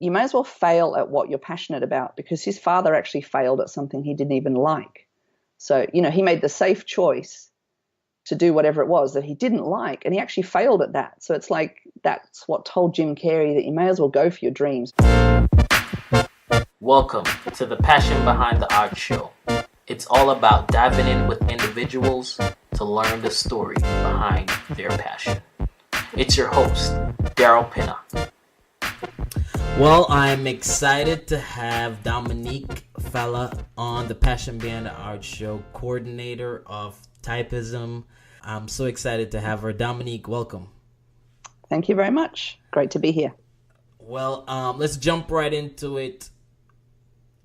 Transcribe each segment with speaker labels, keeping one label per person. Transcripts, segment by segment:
Speaker 1: you may as well fail at what you're passionate about, because his father actually failed at something he didn't even like. So, he made the safe choice to do whatever it was that he didn't like, and he actually failed at that. So it's like, that's what told Jim Carrey that you may as well go for your dreams.
Speaker 2: Welcome to the Passion Behind the Art Show. It's all about diving in with individuals to learn the story behind their passion. It's your host, Daryl Pinna. Well, I'm excited to have Dominique Falla on the Passion Behind the Art Show, coordinator of Typism. I'm so excited to have her. Dominique, welcome.
Speaker 1: Thank you very much. Great to be here.
Speaker 2: Well, let's jump right into it.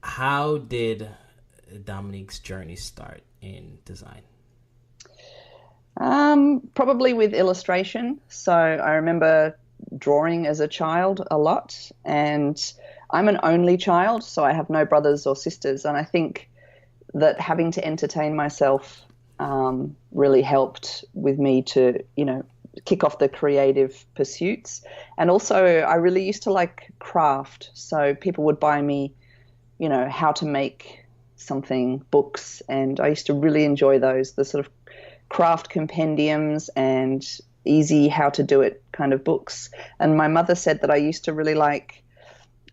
Speaker 2: How did Dominique's journey start in design?
Speaker 1: Probably with illustration. So I remember drawing as a child a lot, and I'm an only child, so I have no brothers or sisters, and I think that having to entertain myself really helped with me to, kick off the creative pursuits. And also I really used to like craft, so people would buy me, how to make something, books, and I used to really enjoy those, the sort of craft compendiums and easy how to do it kind of books. And my mother said that I used to really like,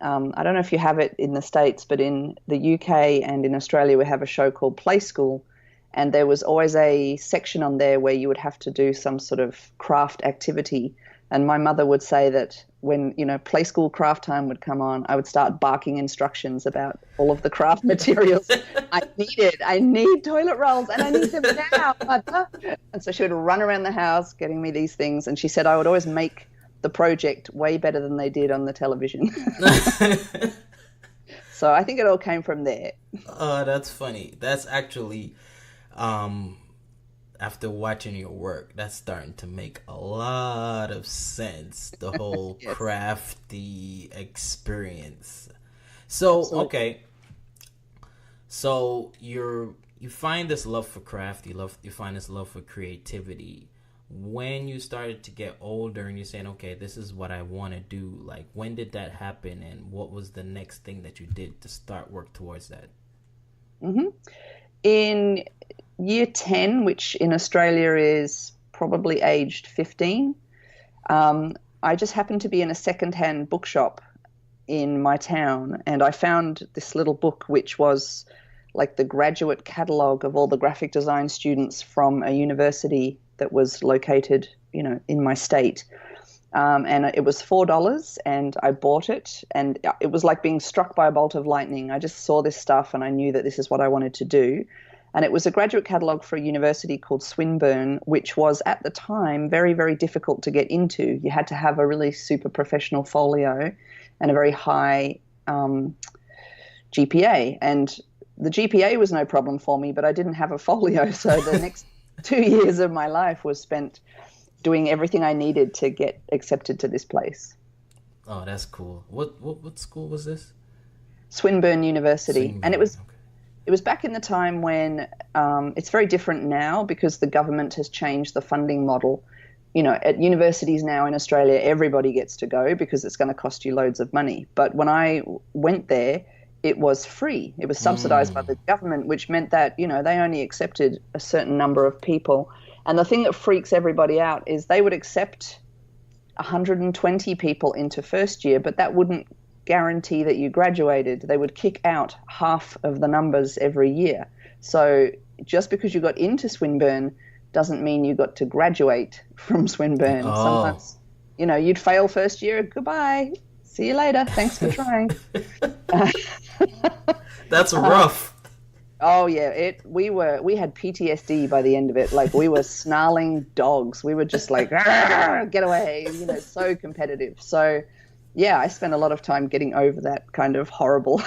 Speaker 1: I don't know if you have it in the States, but in the UK and in Australia we have a show called Play School, and there was always a section on there where you would have to do some sort of craft activity. And my mother would say that when, Play School craft time would come on, I would start barking instructions about all of the craft materials I need toilet rolls, and I need them now, Mother. And so she would run around the house getting me these things. And she said I would always make the project way better than they did on the television. So I think it all came from there.
Speaker 2: Oh, that's funny. That's actually, after watching your work, that's starting to make a lot of sense, the whole yes. crafty experience. So, absolutely. Okay. So you find this love for craft, you find this love for creativity. When you started to get older and you're saying, okay, this is what I want to do, like, when did that happen, and what was the next thing that you did to start work towards that?
Speaker 1: Mm-hmm. In year 10, which in Australia is probably aged 15, I just happened to be in a secondhand bookshop in my town, and I found this little book which was like the graduate catalogue of all the graphic design students from a university that was located, in my state. And it was $4, and I bought it, and it was like being struck by a bolt of lightning. I just saw this stuff and I knew that this is what I wanted to do. And it was a graduate catalogue for a university called Swinburne, which was at the time very, very difficult to get into. You had to have a really super professional folio and a very high GPA. And the GPA was no problem for me, but I didn't have a folio. So the next 2 years of my life was spent doing everything I needed to get accepted to this place.
Speaker 2: Oh, that's cool. What school was this?
Speaker 1: Swinburne University. And it was back in the time when it's very different now, because the government has changed the funding model. At universities now in Australia, everybody gets to go because it's going to cost you loads of money. But when I went there, it was free. It was subsidized by the government, which meant that, they only accepted a certain number of people. And the thing that freaks everybody out is they would accept 120 people into first year, but that wouldn't guarantee that you graduated. They would kick out half of the numbers every year. So just because you got into Swinburne doesn't mean you got to graduate from Swinburne.
Speaker 2: Oh.
Speaker 1: Sometimes, you'd fail first year. Goodbye. See you later. Thanks for trying.
Speaker 2: That's rough.
Speaker 1: Oh yeah, we had PTSD by the end of it. Like, we were snarling dogs. We were just like, get away, so competitive. So yeah, I spent a lot of time getting over that kind of horrible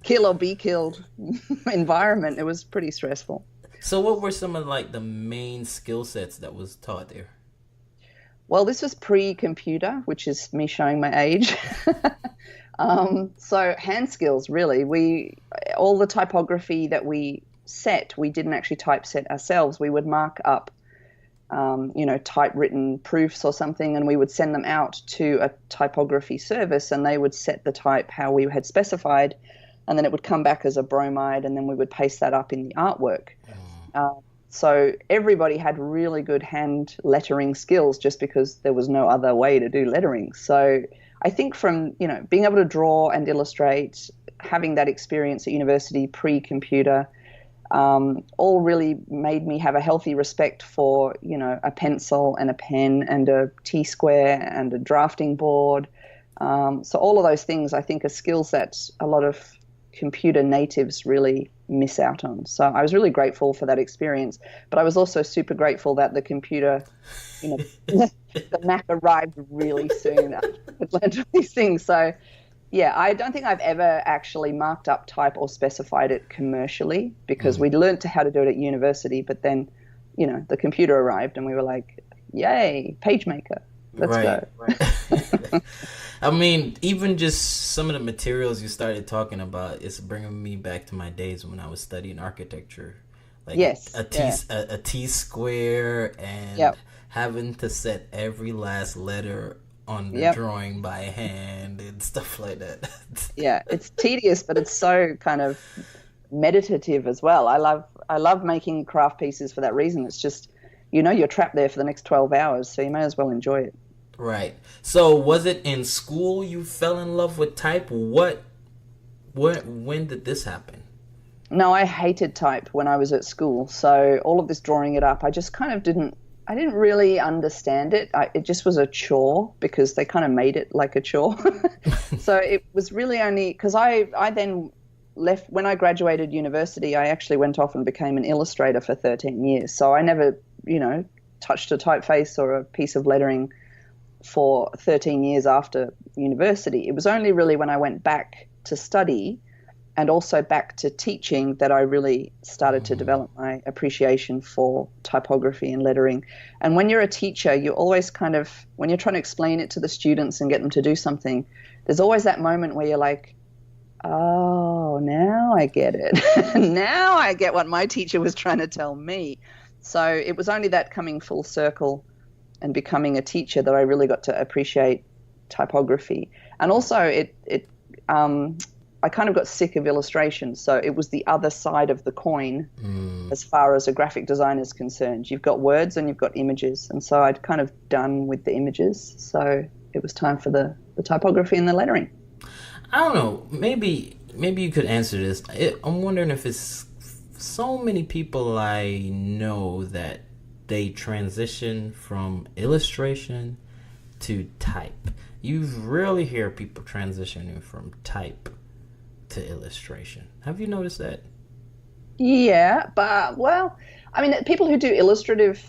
Speaker 1: kill or be killed environment. It was pretty stressful.
Speaker 2: So what were some of the main skill sets that was taught there?
Speaker 1: Well, this was pre-computer, which is me showing my age. So hand skills, really. All the typography that we didn't actually typeset ourselves. We would mark up typewritten proofs or something, and we would send them out to a typography service, and they would set the type how we had specified, and then it would come back as a bromide, and then we would paste that up in the artwork. So everybody had really good hand lettering skills just because there was no other way to do lettering. So I think from, being able to draw and illustrate, having that experience at university pre-computer, all really made me have a healthy respect for, a pencil and a pen and a T-square and a drafting board. So all of those things, I think, are skills that a lot of computer natives really miss out on. So I was really grateful for that experience, but I was also super grateful that the computer, the Mac arrived really soon after I learned all these things. So yeah, I don't think I've ever actually marked up type or specified it commercially, because we learned how to do it at university, but then, the computer arrived and we were like, yay, PageMaker, let's go.
Speaker 2: Right. I mean, even just some of the materials you started talking about, it's bringing me back to my days when I was studying architecture. Like a T-square and having to set every last letter on the drawing by hand and stuff like that.
Speaker 1: Yeah, it's tedious, but it's so kind of meditative as well. I love making craft pieces for that reason. It's just, you're trapped there for the next 12 hours, so you may as well enjoy it.
Speaker 2: Right. So was it in school you fell in love with type? When did this happen?
Speaker 1: No, I hated type when I was at school. So all of this drawing it up, I just kind of didn't really understand it. It just was a chore because they kind of made it like a chore. So it was really only because I then left when I graduated university. I actually went off and became an illustrator for 13 years. So I never, touched a typeface or a piece of lettering for 13 years after university. It was only really when I went back to study and also back to teaching that I really started to develop my appreciation for typography and lettering. And when you're a teacher, you always when you're trying to explain it to the students and get them to do something, there's always that moment where you're like, oh, now I get it. Now I get what my teacher was trying to tell me. So it was only that coming full circle and becoming a teacher that I really got to appreciate typography. And also I kind of got sick of illustration. So it was the other side of the coin as far as a graphic designer is concerned. You've got words and you've got images. And so I'd kind of done with the images. So it was time for the typography and the lettering.
Speaker 2: I don't know. Maybe you could answer this. I'm wondering if it's so many people I know that they transition from illustration to type. You rarely hear people transitioning from type to illustration. Have you noticed that?
Speaker 1: Yeah, but people who do illustrative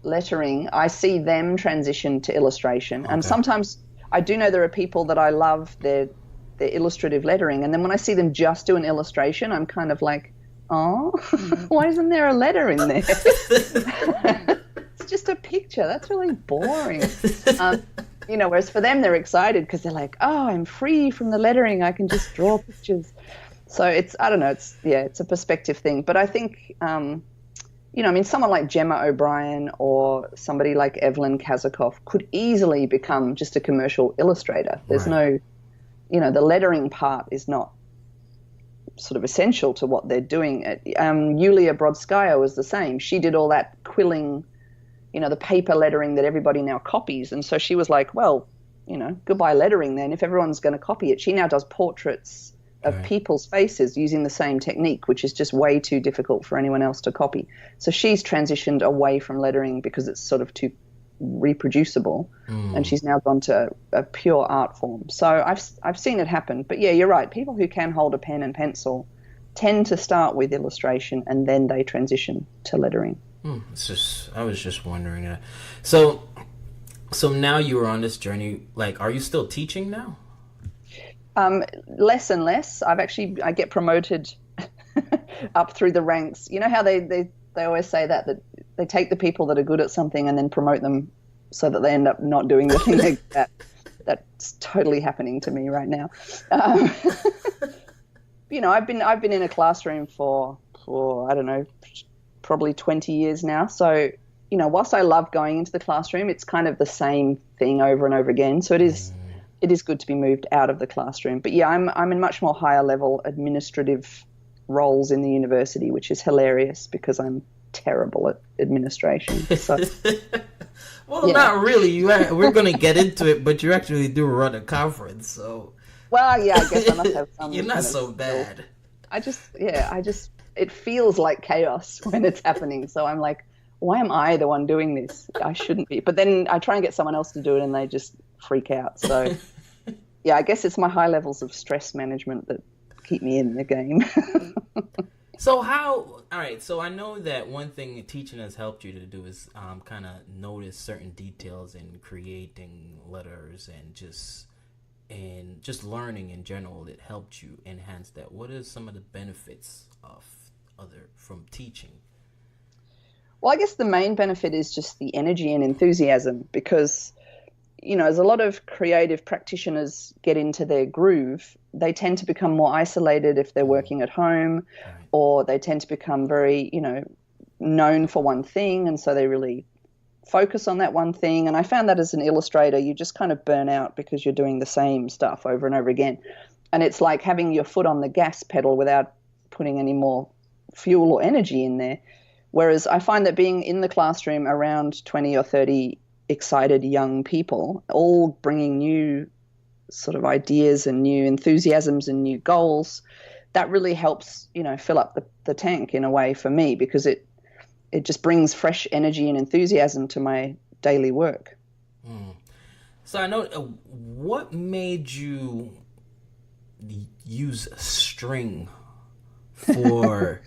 Speaker 1: lettering, I see them transition to illustration. Okay. And sometimes I do know there are people that I love their illustrative lettering, and then when I see them just do an illustration, I'm kind of like, oh, why isn't there a letter in there? It's just a picture. That's really boring. Whereas for them, they're excited because they're like, oh, I'm free from the lettering. I can just draw pictures. So I don't know. It's a perspective thing. But I think, someone like Gemma O'Brien or somebody like Evelyn Kazakov could easily become just a commercial illustrator. There's no, the lettering part is not sort of essential to what they're doing. Yulia Brodskaya was the same. She did all that quilling, the paper lettering that everybody now copies. And so she was like, well, goodbye lettering then. If everyone's going to copy it, she now does portraits of people's faces using the same technique, which is just way too difficult for anyone else to copy. So she's transitioned away from lettering because it's sort of too reproducible, and she's now gone to a pure art form. So I've seen it happen. But yeah, you're right. People who can hold a pen and pencil tend to start with illustration and then they transition to lettering.
Speaker 2: I was just wondering that. So now you are on this journey. Like, are you still teaching now?
Speaker 1: Less and less. I get promoted up through the ranks. You know how they always say that they take the people that are good at something and then promote them so that they end up not doing the thing like that. That's totally happening to me right now. I've been in a classroom for I don't know, probably 20 years now. So whilst I love going into the classroom, it's kind of the same thing over and over again. So it is good to be moved out of the classroom. But yeah, I'm in much more higher level administrative roles in the university, which is hilarious because I'm terrible at administration. So
Speaker 2: well, not really. We're going to get into it, but you actually do run a conference, so.
Speaker 1: Well, yeah, I guess I must have some.
Speaker 2: You're not so bad.
Speaker 1: I just, it feels like chaos when it's happening. So I'm like, why am I the one doing this? I shouldn't be. But then I try and get someone else to do it and they just freak out. So yeah, I guess it's my high levels of stress management that keep me in the game.
Speaker 2: So all right, so I know that one thing teaching has helped you to do is kind of notice certain details in creating letters and just learning in general. It helped you enhance that. What are some of the benefits from teaching?
Speaker 1: Well, I guess the main benefit is just the energy and enthusiasm because, as a lot of creative practitioners get into their groove, they tend to become more isolated if they're working at home, or they tend to become very, known for one thing, and so they really focus on that one thing. And I found that as an illustrator, you just kind of burn out because you're doing the same stuff over and over again. And it's like having your foot on the gas pedal without putting any more fuel or energy in there. Whereas I find that being in the classroom around 20 or 30 excited young people, all bringing new sort of ideas and new enthusiasms and new goals, that really helps, fill up the tank in a way for me, because it just brings fresh energy and enthusiasm to my daily work.
Speaker 2: So I know, what made you use string for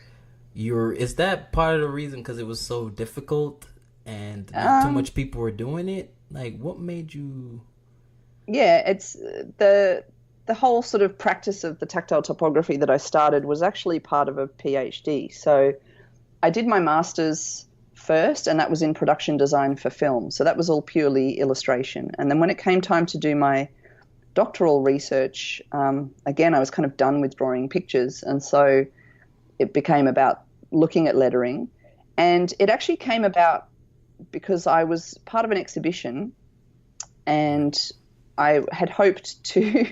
Speaker 2: is that part of the reason because it was so difficult and not too much people were doing it? Like, what made you?
Speaker 1: Yeah, it's the whole sort of practice of the tactile typography that I started was actually part of a PhD. So I did my master's first, and that was in production design for film. So that was all purely illustration. And then when it came time to do my doctoral research, again, I was kind of done with drawing pictures. And so it became about looking at lettering. And it actually came about because I was part of an exhibition and I had hoped to,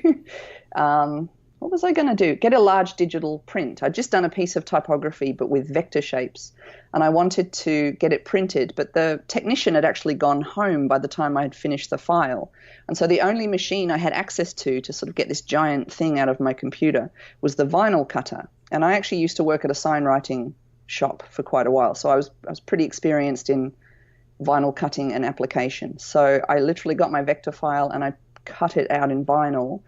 Speaker 1: what was I going to do? Get a large digital print. I'd just done a piece of typography, but with vector shapes. And I wanted to get it printed, but the technician had actually gone home by the time I had finished the file. And so the only machine I had access to sort of get this giant thing out of my computer was the vinyl cutter. And I actually used to work at a sign writing shop for quite a while. So I was pretty experienced in vinyl cutting and application. So I literally got my vector file and I cut it out in vinyl,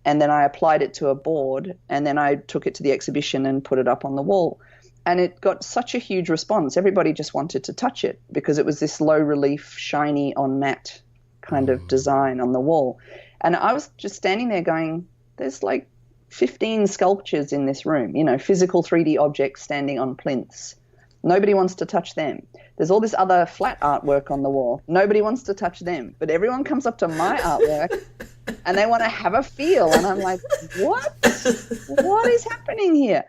Speaker 1: and then I applied it to a board, and then I took it to the exhibition and put it up on the wall. And it got such a huge response. Everybody just wanted to touch it because it was this low relief, shiny on matte kind of design on the wall. And I was just standing there going, there's like 15 sculptures in this room, physical 3D objects standing on plinths. Nobody wants to touch them. There's all this other flat artwork on the wall. Nobody wants to touch them. But everyone comes up to my artwork and they want to have a feel. And I'm like, what? What is happening here?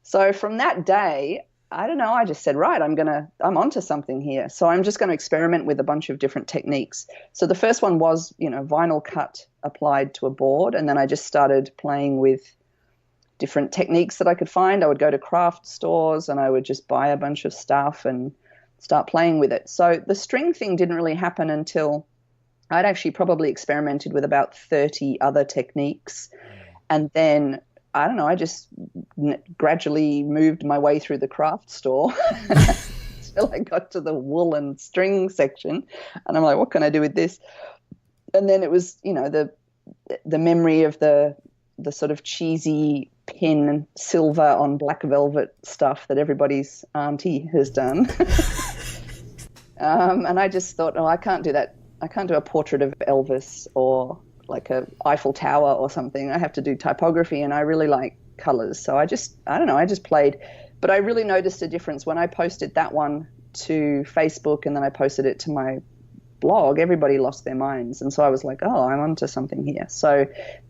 Speaker 1: So from that day, I don't know, I just said, right, I'm onto something here. So I'm just going to experiment with a bunch of different techniques. So the first one was, vinyl cut applied to a board. And then I just started playing with different techniques that I could find. I would go to craft stores and I would just buy a bunch of stuff and start playing with it. So the string thing didn't really happen until I'd actually probably experimented with about 30 other techniques. And then, I don't know, I just gradually moved my way through the craft store until I got to the wool and string section. And I'm like, what can I do with this? And then it was, the memory of the sort of cheesy pin silver on black velvet stuff that everybody's auntie has done. And I just thought, I can't do that. I can't do a portrait of Elvis or like a Eiffel Tower or something. I have to do typography, and I really like colors. So I just played. But I really noticed a difference when I posted that one to Facebook and then I posted it to my blog. Everybody lost their minds. And so I was like, I'm onto something here. So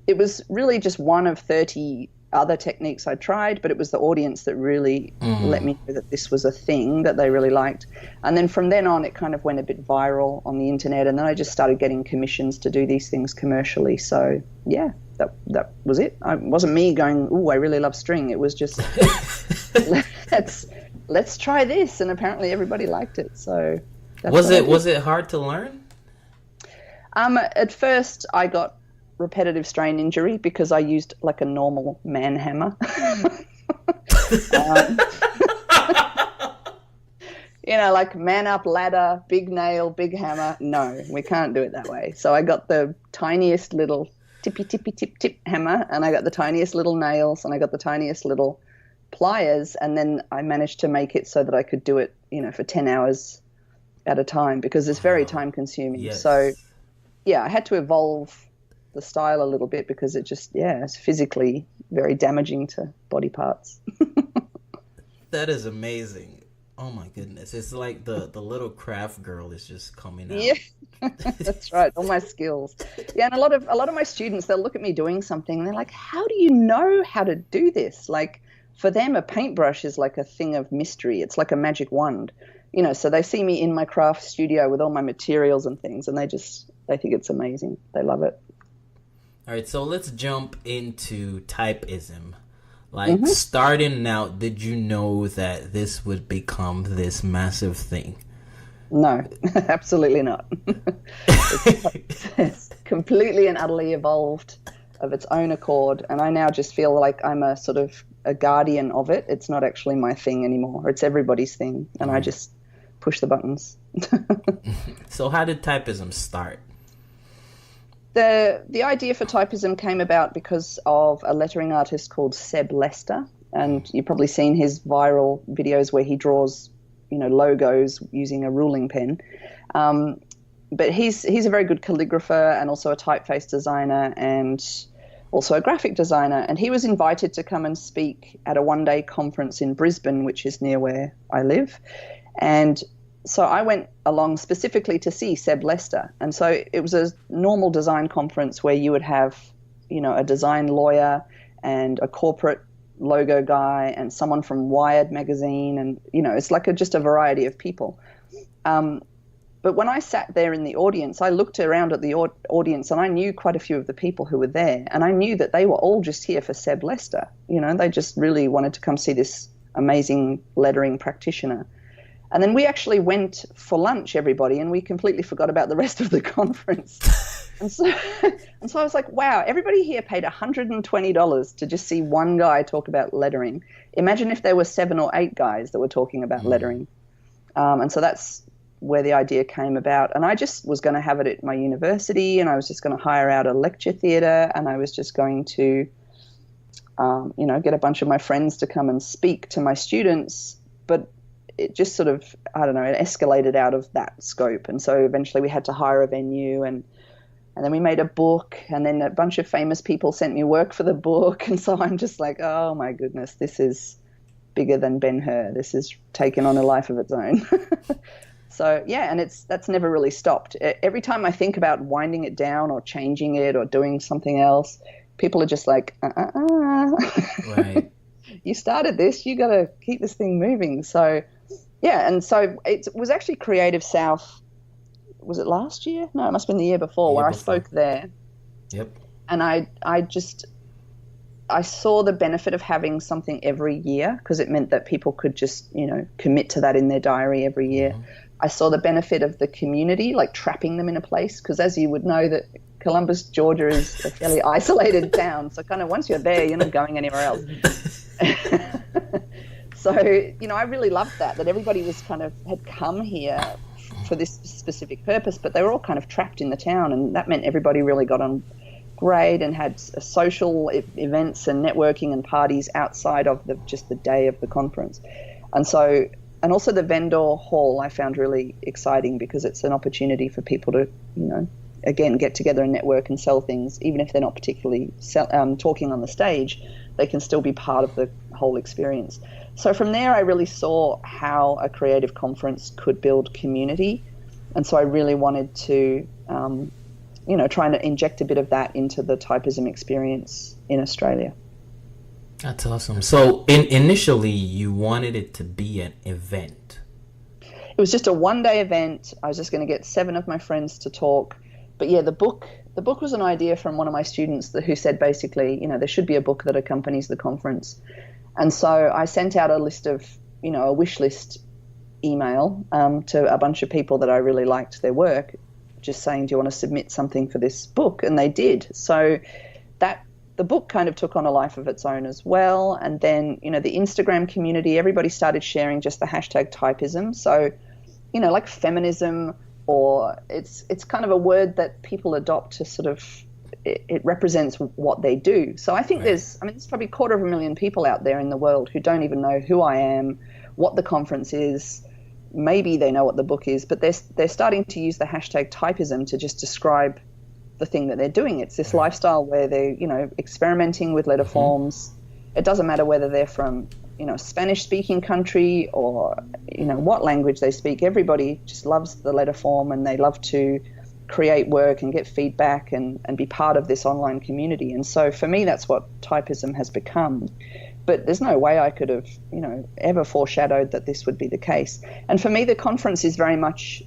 Speaker 1: it was really just one of 30 other techniques I tried, but it was the audience that really let me know that this was a thing that they really liked. And then from then on, it kind of went a bit viral on the internet, and then I just started getting commissions to do these things commercially. So yeah, that was it. It wasn't me going, "Ooh, I really love string." It was just let's try this, and apparently everybody liked it. So
Speaker 2: was it hard to learn?
Speaker 1: At first, I got repetitive strain injury because I used like a normal man hammer. Like man up ladder, big nail, big hammer. No, we can't do it that way. So I got the tiniest little tippy tip hammer, and I got the tiniest little nails, and I got the tiniest little pliers, and then I managed to make it so that I could do it, for 10 hours at a time, because it's very time consuming. Yes. So yeah, I had to evolve the style a little bit because it's physically very damaging to body parts.
Speaker 2: That is amazing. Oh my goodness. It's like the little craft girl is just coming out.
Speaker 1: Yeah, that's right. All my skills. Yeah, and a lot of my students, they'll look at me doing something and they're like, how do you know how to do this? Like for them, a paintbrush is like a thing of mystery. It's like a magic wand, so they see me in my craft studio with all my materials and things, and they think it's amazing. They love it.
Speaker 2: All right, so let's jump into typism. Like, starting out, did you know that this would become this massive thing?
Speaker 1: No, absolutely not. It's completely and utterly evolved of its own accord, and I now just feel like I'm a sort of a guardian of it. It's not actually my thing anymore. It's everybody's thing, and I just push the buttons.
Speaker 2: So how did typism start?
Speaker 1: The idea for typism came about because of a lettering artist called Seb Lester, and you've probably seen his viral videos where he draws, logos using a ruling pen. But he's a very good calligrapher and also a typeface designer and also a graphic designer. And he was invited to come and speak at a one-day conference in Brisbane, which is near where I live. And so I went along specifically to see Seb Lester. And so it was a normal design conference where you would have, a design lawyer and a corporate logo guy and someone from Wired magazine. And, it's like just a variety of people. But when I sat there in the audience, I looked around at the audience and I knew quite a few of the people who were there. And I knew that they were all just here for Seb Lester. They just really wanted to come see this amazing lettering practitioner. And then we actually went for lunch, everybody, and we completely forgot about the rest of the conference. and so I was like, wow, everybody here paid $120 to just see one guy talk about lettering. Imagine if there were 7 or 8 guys that were talking about lettering. And so that's where the idea came about. And I just was going to have it at my university, and I was just going to hire out a lecture theatre, and I was just going to, get a bunch of my friends to come and speak to my students. But it just sort of, it escalated out of that scope. And so eventually we had to hire a venue, and then we made a book, and then a bunch of famous people sent me work for the book. And so I'm just like, oh my goodness, this is bigger than Ben-Hur. This has taken on a life of its own. So yeah, and that's never really stopped. Every time I think about winding it down or changing it or doing something else, people are just like, Right. You started this, you got to keep this thing moving. So yeah, and so it was actually Creative South, was it last year? No, it must have been the year before, I spoke there.
Speaker 2: Yep.
Speaker 1: And I saw the benefit of having something every year, because it meant that people could just, commit to that in their diary every year. Mm-hmm. I saw the benefit of the community, like trapping them in a place, because as you would know, that Columbus, Georgia is a fairly isolated town. So kind of once you're there, you're not going anywhere else. So, I really loved that everybody was had come here for this specific purpose, but they were all kind of trapped in the town, and that meant everybody really got on great and had social events and networking and parties outside of just the day of the conference. And also the vendor hall I found really exciting, because it's an opportunity for people to, again, get together and network and sell things. Even if they're not particularly talking on the stage, they can still be part of the whole experience. So from there, I really saw how a creative conference could build community. And so I really wanted to, try and inject a bit of that into the typism experience in Australia.
Speaker 2: That's awesome. So initially, you wanted it to be an event.
Speaker 1: It was just a one-day event. I was just going to get 7 of my friends to talk. But yeah, the book was an idea from one of my students who said basically, there should be a book that accompanies the conference. And so I sent out a list of, a wish list email to a bunch of people that I really liked their work, just saying, do you want to submit something for this book? And they did. So the book kind of took on a life of its own as well. And then, the Instagram community, everybody started sharing just the hashtag typism. So, like feminism, or it's kind of a word that people adopt to sort of, it represents what they do. So I think there's probably 250,000 people out there in the world who don't even know who I am, what the conference is. Maybe they know what the book is, but they're starting to use the hashtag typism to just describe the thing that they're doing. It's this lifestyle where they're, experimenting with letter forms. It doesn't matter whether they're from, Spanish-speaking country or, what language they speak. Everybody just loves the letter form, and they love to create work and get feedback and be part of this online community. And so for me, that's what typism has become. But there's no way I could have, ever foreshadowed that this would be the case. And for me, the conference is very much,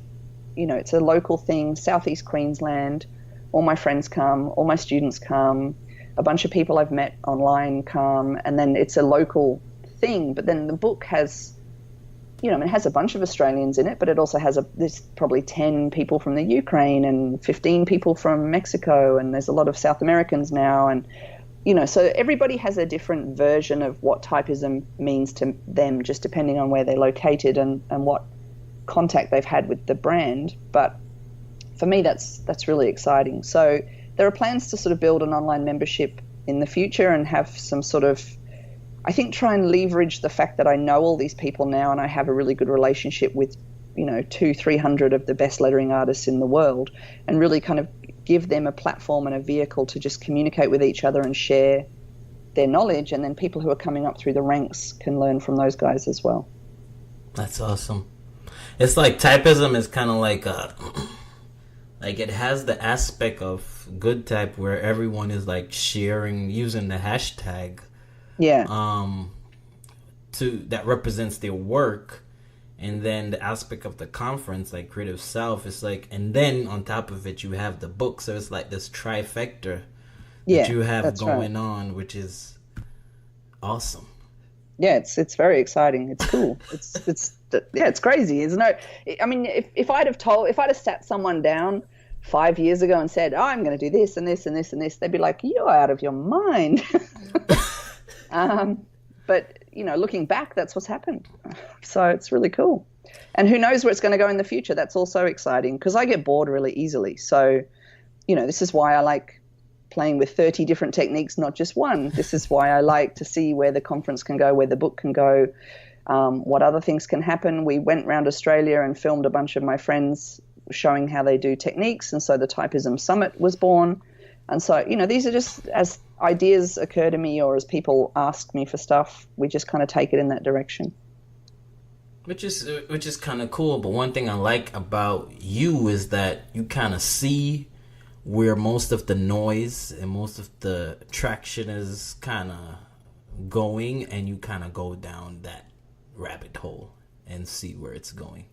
Speaker 1: it's a local thing, Southeast Queensland. All my friends come, all my students come, a bunch of people I've met online come, and then it's a local thing. But then the book has, it has a bunch of Australians in it, but it also has there's probably 10 people from the Ukraine and 15 people from Mexico, and there's a lot of South Americans now. And, so everybody has a different version of what typism means to them, just depending on where they're located and what contact they've had with the brand. But for me, that's really exciting. So there are plans to sort of build an online membership in the future and have some sort of, I think, try and leverage the fact that I know all these people now and I have a really good relationship with, 200-300 of the best lettering artists in the world, and really kind of give them a platform and a vehicle to just communicate with each other and share their knowledge. And then people who are coming up through the ranks can learn from those guys as well.
Speaker 2: That's awesome. It's like typism is kind of like like it has the aspect of good type where everyone is like sharing using the hashtag that represents their work. And then the aspect of the conference, like Creative Self, is like, and then on top of it you have the book, so it's like this trifecta that you have going on, which is awesome.
Speaker 1: Yeah, it's very exciting. It's cool. It's crazy. If I'd have sat someone down 5 years ago and said, I'm going to do this and this and this and this, they'd be like, you're out of your mind. But, looking back, that's what's happened. So it's really cool. And who knows where it's going to go in the future. That's also exciting because I get bored really easily. So, this is why I like playing with 30 different techniques, not just one. This is why I like to see where the conference can go, where the book can go, what other things can happen. We went around Australia and filmed a bunch of my friends showing how they do techniques. And so the Typism Summit was born. And so, these are just as ideas occur to me or as people ask me for stuff, we just kind of take it in that direction.
Speaker 2: Which is kind of cool. But one thing I like about you is that you kind of see where most of the noise and most of the traction is kind of going, and you kind of go down that rabbit hole and see where it's going.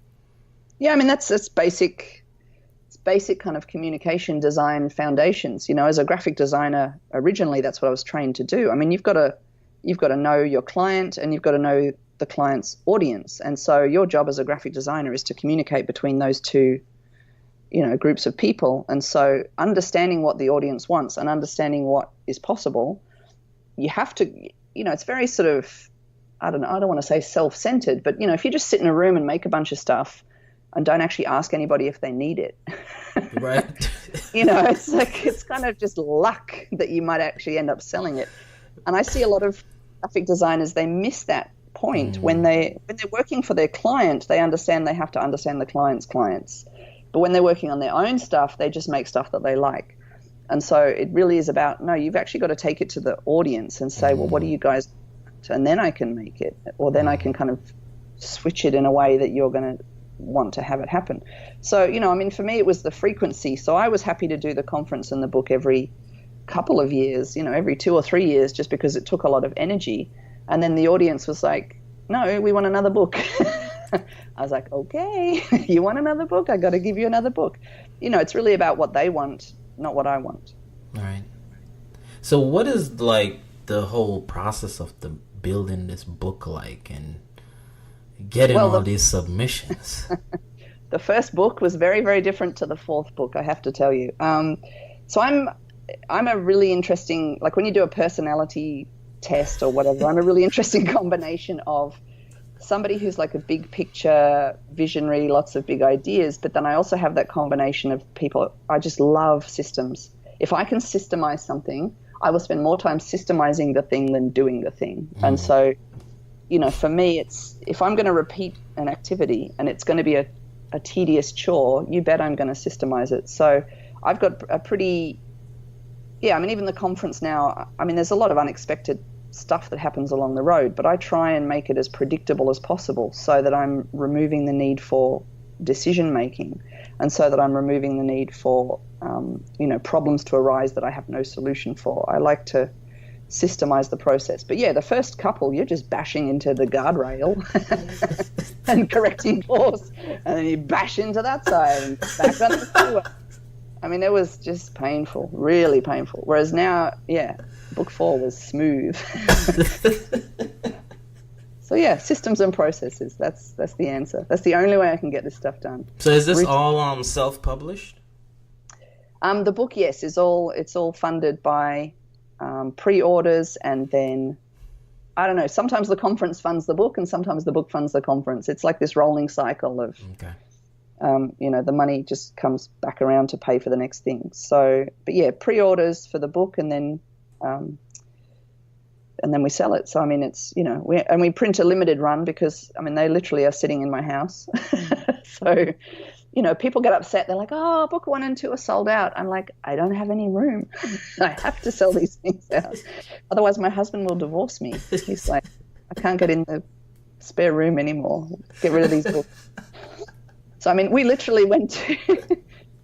Speaker 1: Yeah, that's basic kind of communication design foundations. As a graphic designer, originally that's what I was trained to do. You've got to know your client and you've got to know the client's audience. And so your job as a graphic designer is to communicate between those two, groups of people. And so understanding what the audience wants and understanding what is possible, you have to, it's very sort of, I don't want to say self-centered, but, if you just sit in a room and make a bunch of stuff and don't actually ask anybody if they need it.
Speaker 2: Right.
Speaker 1: It's like, it's kind of just luck that you might actually end up selling it. And I see a lot of graphic designers, they miss that point. When they're working for their client, they understand they have to understand the client's clients. But when they're working on their own stuff, they just make stuff that they like. And so it really is about, no, you've actually got to take it to the audience and say, well, what do you guys want? And then I can make it, or then I can kind of switch it in a way that you're going to want to have it happen. So, for me, it was the frequency. So I was happy to do the conference and the book every couple of years, every 2 or 3 years, just because it took a lot of energy. And then the audience was like, no, we want another book. I was like, okay, you want another book? I got to give you another book. It's really about what they want, not what I want.
Speaker 2: All right. So what is like the whole process of the building this book like and getting all these submissions?
Speaker 1: The first book was very, very different to the fourth book, I have to tell you. So I'm a really interesting, like when you do a personality test or whatever, I'm a really interesting combination of somebody who's like a big picture visionary, lots of big ideas, but then I also have that combination of people. I just love systems. If I can systemize something, I will spend more time systemizing the thing than doing the thing. And so, for me, it's, if I'm going to repeat an activity and it's going to be a tedious chore, you bet I'm going to systemize it. So I've got a pretty, even the conference now, there's a lot of unexpected stuff that happens along the road, but I try and make it as predictable as possible so that I'm removing the need for decision making, and so that I'm removing the need for problems to arise that I have no solution for. I like to systemize the process. But the first couple, you're just bashing into the guardrail and correcting course, and then you bash into that side and back on the freeway. It was just painful, really painful. Whereas now, book 4 was smooth. So systems and processes. That's the answer. That's the only way I can get this stuff done.
Speaker 2: So is this all self-published?
Speaker 1: The book, yes, it's all funded by pre-orders, and then I don't know. Sometimes the conference funds the book, and sometimes the book funds the conference. It's like this rolling cycle of. Okay. The money just comes back around to pay for the next thing. So, but pre-orders for the book, and then we sell it. So, it's, we print a limited run because, they literally are sitting in my house. So, people get upset. They're like, oh, book 1 and 2 are sold out. I'm like, I don't have any room. I have to sell these things out. Otherwise my husband will divorce me. He's like, I can't get in the spare room anymore. Get rid of these books. So, we literally went to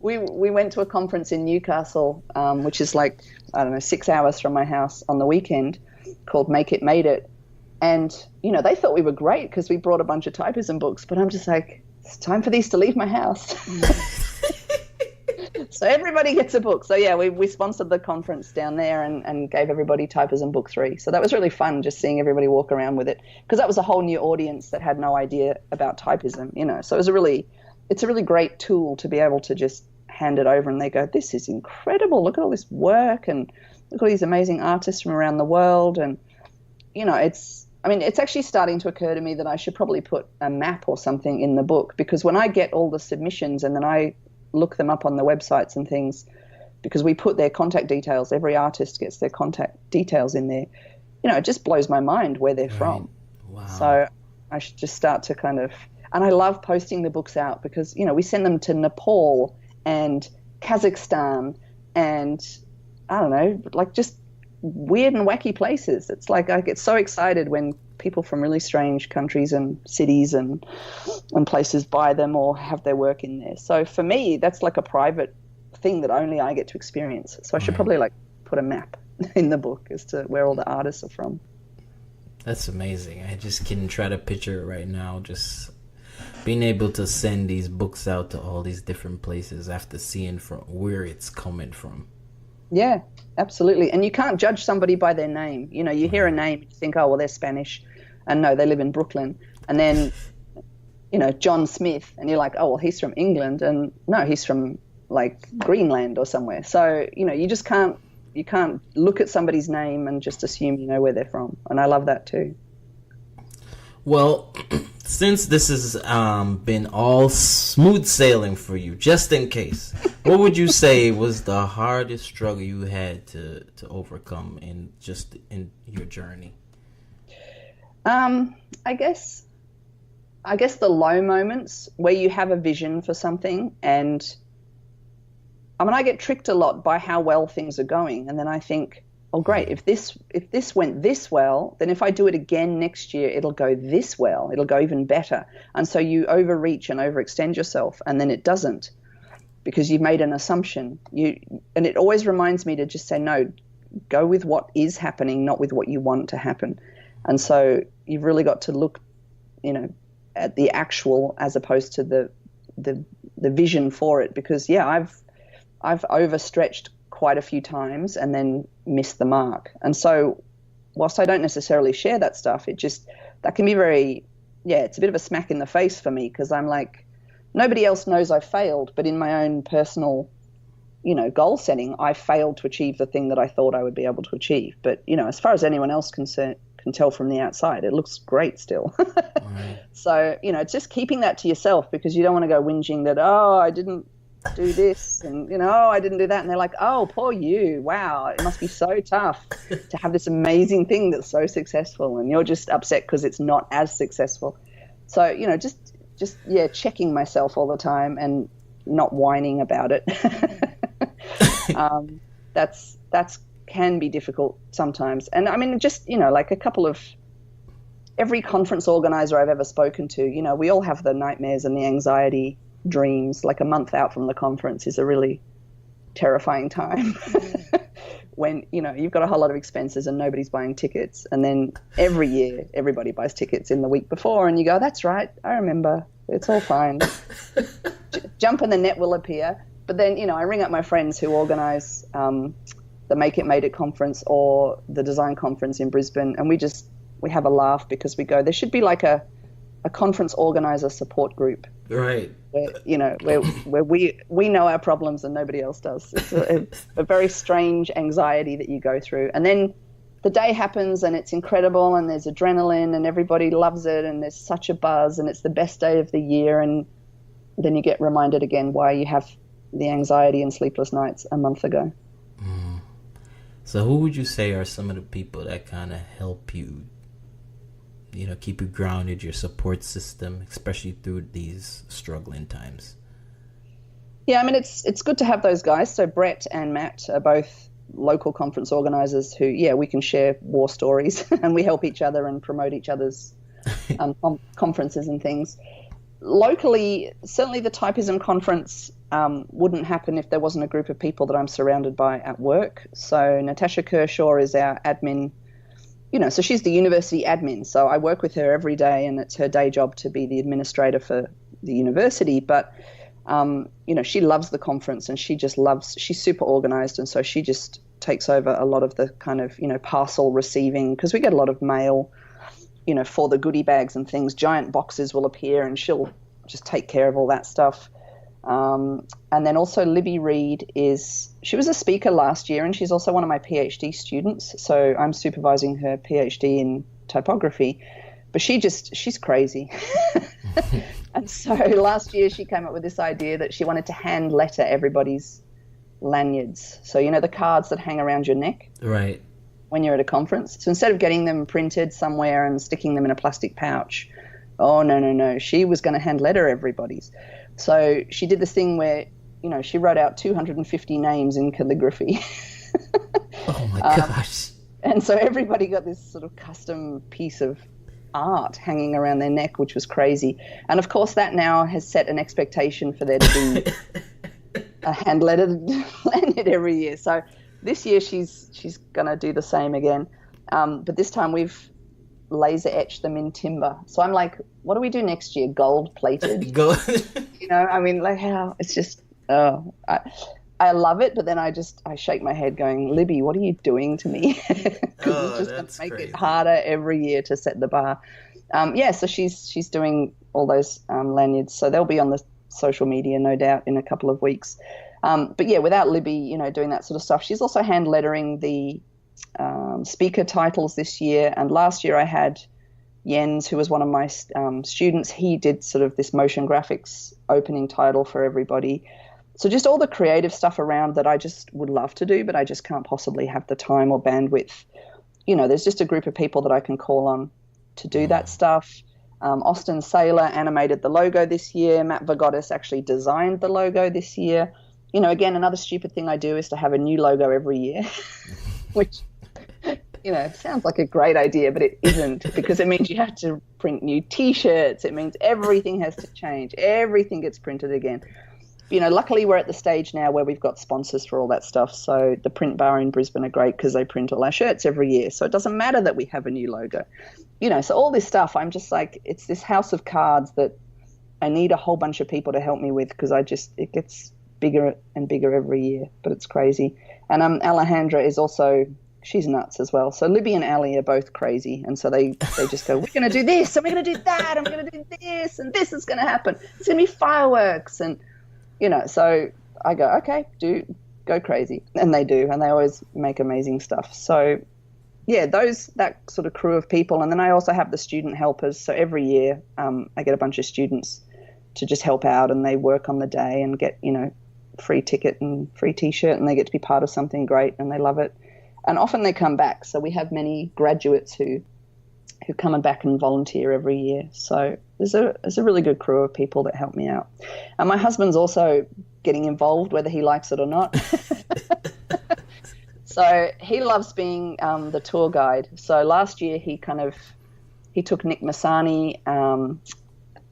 Speaker 1: we went to a conference in Newcastle, which is like, 6 hours from my house on the weekend, called Make It Made It. And, they thought we were great because we brought a bunch of typism books, but I'm just like, it's time for these to leave my house. So everybody gets a book. So, we sponsored the conference down there and gave everybody Typism book 3. So that was really fun, just seeing everybody walk around with it, because that was a whole new audience that had no idea about typism, So it's a really great tool to be able to just hand it over and they go, this is incredible. Look at all this work and look at all these amazing artists from around the world. And, it's actually starting to occur to me that I should probably put a map or something in the book, because when I get all the submissions and then I look them up on the websites and things, because we put their contact details, every artist gets their contact details in there, it just blows my mind where they're from. Wow. So I should just start to kind of, and I love posting the books out because, we send them to Nepal and Kazakhstan and I don't know, like just weird and wacky places. It's like I get so excited when people from really strange countries and cities and places buy them or have their work in there. So for me, that's like a private thing that only I get to experience. So I should probably like put a map in the book as to where all the artists are from.
Speaker 2: That's amazing. I just can try to picture it right now, just being able to send these books out to all these different places after seeing from where it's coming from. Yeah,
Speaker 1: absolutely. And you can't judge somebody by their name. You hear a name, you think, oh, well, they're Spanish. And no, they live in Brooklyn. And then, John Smith. And you're like, oh, well, he's from England. And no, he's from like Greenland or somewhere. So, you just can't look at somebody's name and just assume you know where they're from. And I love that too.
Speaker 2: Well, since this has been all smooth sailing for you, just in case, what would you say was the hardest struggle you had to overcome in your journey?
Speaker 1: I guess the low moments where you have a vision for something, and I get tricked a lot by how well things are going, and then I think, oh great, if this went this well, then if I do it again next year, it'll go this well, it'll go even better. And so you overreach and overextend yourself, and then it doesn't. because you've made an assumption. And it always reminds me to just say, no, go with what is happening, not with what you want to happen. And so you've really got to look, at the actual as opposed to the vision for it, because I've overstretched quite a few times and then missed the mark. And so whilst I don't necessarily share that stuff, that can be it's a bit of a smack in the face for me, because I'm like, nobody else knows I've failed, but in my own personal, goal setting, I failed to achieve the thing that I thought I would be able to achieve. But, as far as anyone else can tell from the outside, it looks great still.
Speaker 2: Right.
Speaker 1: So, just keeping that to yourself, because you don't want to go whinging that, oh, I didn't do this and, oh, I didn't do that. And they're like, oh, poor you. Wow, it must be so tough to have this amazing thing that's so successful. And you're just upset because it's not as successful. So, just checking myself all the time and not whining about it. That's can be difficult sometimes. And I mean, just, like every conference organizer I've ever spoken to, we all have the nightmares and the anxiety dreams. Like a month out from the conference is a really terrifying time when, you've got a whole lot of expenses and nobody's buying tickets. And then every year, everybody buys tickets in the week before, and you go, that's right, I remember. It's all fine. Jump and the net will appear. But then, I ring up my friends who organise the Make It Made It conference or the design conference in Brisbane, and we have a laugh because we go, there should be like a conference organizer support group.
Speaker 2: Right.
Speaker 1: Where we know our problems and nobody else does. It's a very strange anxiety that you go through. And then the day happens and it's incredible and there's adrenaline and everybody loves it and there's such a buzz and it's the best day of the year, and then you get reminded again why you have the anxiety and sleepless nights a month ago.
Speaker 2: So who would you say are some of the people that kind of help you, keep you grounded, your support system, especially through these struggling times?
Speaker 1: Yeah, I mean, it's good to have those guys. So Brett and Matt are both local conference organizers who, we can share war stories and we help each other and promote each other's conferences and things. Locally, certainly the Typism conference wouldn't happen if there wasn't a group of people that I'm surrounded by at work. So Natasha Kershaw is our admin, so she's the university admin. So I work with her every day and it's her day job to be the administrator for the university. But, she loves the conference and she's super organized. And so she just takes over a lot of the kind of, parcel receiving, because we get a lot of mail, for the goodie bags and things. Giant boxes will appear and she'll just take care of all that stuff. And then also Libby Reed she was a speaker last year and she's also one of my PhD students. So I'm supervising her PhD in typography, but she's crazy. And so last year she came up with this idea that she wanted to hand letter everybody's lanyards. So, the cards that hang around your neck.
Speaker 2: Right.
Speaker 1: When you're at a conference. So instead of getting them printed somewhere and sticking them in a plastic pouch, no. She was going to hand letter everybody's. So she did this thing where, she wrote out 250 names in calligraphy.
Speaker 2: Oh my gosh.
Speaker 1: And so everybody got this sort of custom piece of art hanging around their neck, which was crazy. And of course that now has set an expectation for there to be a hand lettered lanyard every year. So this year she's going to do the same again. But this time we've laser etched them in timber. So I'm like, what do we do next year? Gold plated?
Speaker 2: Gold.
Speaker 1: I mean, like how it's just, I love it. But then I shake my head going, Libby, what are you doing to me? Because it's just going to make it harder every year to set the bar. So she's doing all those lanyards. So they'll be on the social media, no doubt, in a couple of weeks. But without Libby, doing that sort of stuff, she's also hand lettering the speaker titles this year. And last year I had Jens, who was one of my students. He did sort of this motion graphics opening title for everybody. So just all the creative stuff around that I just would love to do, but I just can't possibly have the time or bandwidth. There's just a group of people that I can call on to do that stuff. Austin Saylor animated the logo this year. Matt Vagotis actually designed the logo this year. Again, another stupid thing I do is to have a new logo every year, which, sounds like a great idea, but it isn't, because it means you have to print new T-shirts. It means everything has to change. Everything gets printed again. luckily we're at the stage now where we've got sponsors for all that stuff. So the print bar in Brisbane are great because they print all our shirts every year. So it doesn't matter that we have a new logo. So all this stuff, I'm just like, it's this house of cards that I need a whole bunch of people to help me with because it gets bigger and bigger every year, but it's crazy. And Alejandra is also, she's nuts as well. So Libby and Ali are both crazy. And so they just go, we're going to do this and we're going to do that and we're going to do this and this is going to happen. It's going to be fireworks. And, so I go, okay, go crazy. And they do. And they always make amazing stuff. So, yeah, that sort of crew of people. And then I also have the student helpers. So every year I get a bunch of students to just help out and they work on the day and get, free ticket and free T-shirt and they get to be part of something great and they love it. And often they come back. So we have many graduates who come back and volunteer every year. So there's a really good crew of people that help me out. And my husband's also getting involved, whether he likes it or not. So he loves being the tour guide. So last year he took Nick Masani